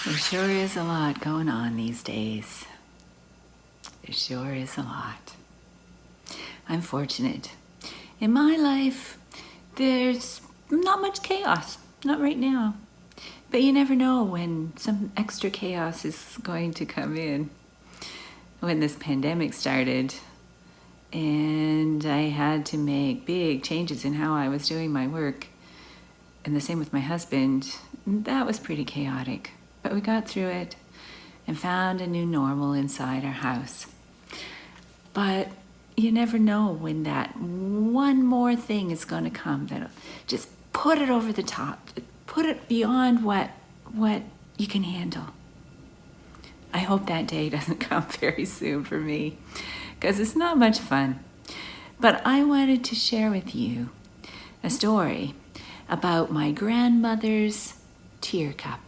There sure is a lot going on these days. There sure is a lot. I'm fortunate. In my life, there's not much chaos. Not right now. But you never know when some extra chaos is going to come in. When this pandemic started, and I had to make big changes in how I was doing my work, and the same with my husband, that was pretty chaotic. But we got through it and found a new normal inside our house. But you never know when that one more thing is going to come that'll just put it over the top, put it beyond what you can handle. I hope that day doesn't come very soon for me, because it's not much fun. But I wanted to share with you a story about my grandmother's tear cup.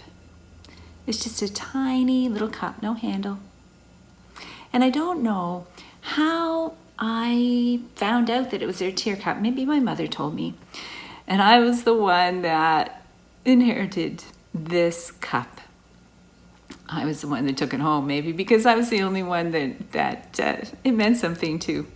It's just a tiny little cup, no handle. And I don't know how I found out that it was her tear cup. Maybe my mother told me. And I was the one that inherited this cup. I was the one that took it home, maybe because I was the only one that it meant something to.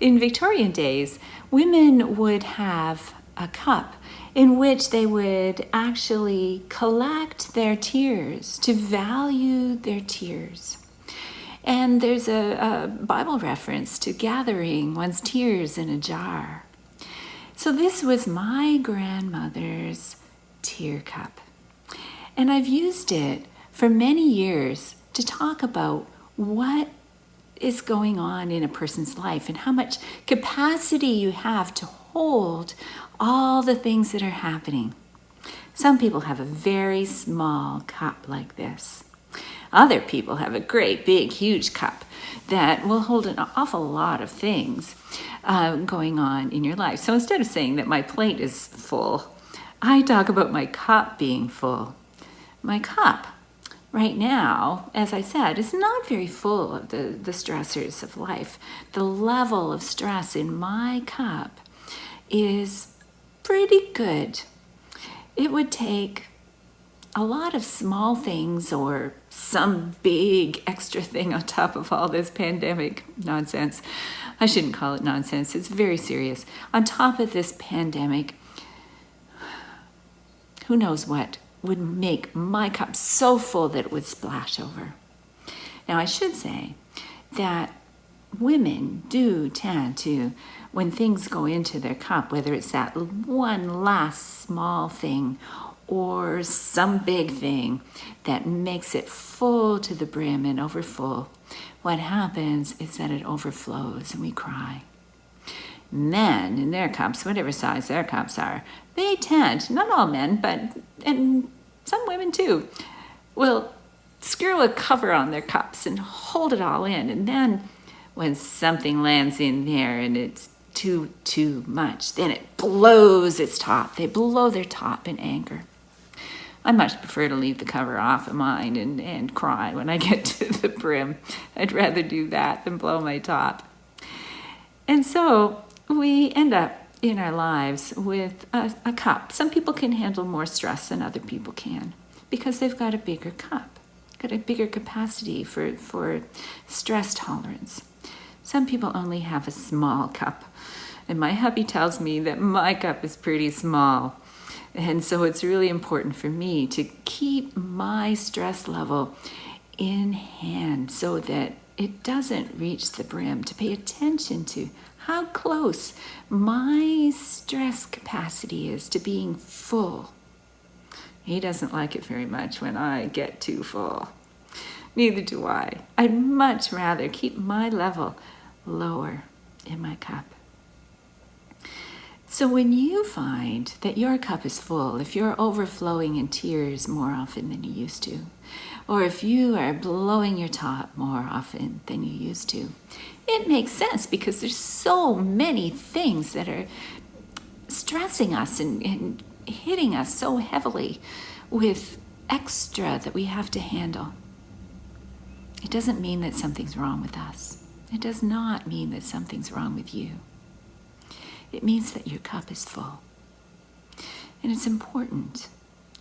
In Victorian days, women would have a cup in which they would actually collect their tears, to value their tears. And there's a Bible reference to gathering one's tears in a jar. So this was my grandmother's tear cup. And I've used it for many years to talk about what is going on in a person's life and how much capacity you have to hold all the things that are happening. Some people have a very small cup like this. Other people have a great, big, huge cup that will hold an awful lot of things going on in your life. So instead of saying that my plate is full, I talk about my cup being full. My cup right now, as I said, is not very full of the stressors of life. The level of stress in my cup is pretty good. It would take a lot of small things or some big extra thing on top of all this pandemic nonsense. I shouldn't call it nonsense. It's very serious. On top of this pandemic, who knows what would make my cup so full that it would splash over. Now, I should say that women do tend to, when things go into their cup, whether it's that one last small thing or some big thing that makes it full to the brim and overfull, what happens is that it overflows and we cry. Men in their cups, whatever size their cups are, they tend, not all men, and some women too, will screw a cover on their cups and hold it all in. And then when something lands in there and it's too much, then it blows its top. They blow their top in anger. I much prefer to leave the cover off of mine and cry when I get to the brim. I'd rather do that than blow my top. And so we end up in our lives with a cup. Some people can handle more stress than other people can because they've got a bigger cup, got a bigger capacity for stress tolerance. Some people only have a small cup. And my hubby tells me that my cup is pretty small. And so it's really important for me to keep my stress level in hand so that it doesn't reach the brim, to pay attention to how close my stress capacity is to being full. He doesn't like it very much when I get too full. Neither do I. I'd much rather keep my level lower in my cup. So when you find that your cup is full, if you're overflowing in tears more often than you used to, or if you are blowing your top more often than you used to, it makes sense because there's so many things that are stressing us and hitting us so heavily with extra that we have to handle. It doesn't mean that something's wrong with us. It does not mean that something's wrong with you. It means that your cup is full. And it's important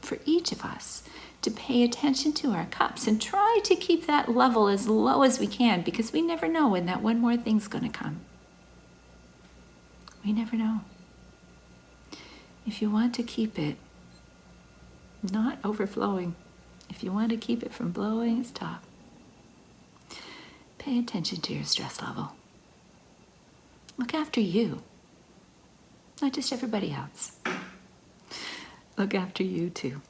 for each of us to pay attention to our cups and try to keep that level as low as we can, because we never know when that one more thing's going to come. We never know. If you want to keep it not overflowing, if you want to keep it from blowing its top, pay attention to your stress level. Look after you, not just everybody else. Look after you too.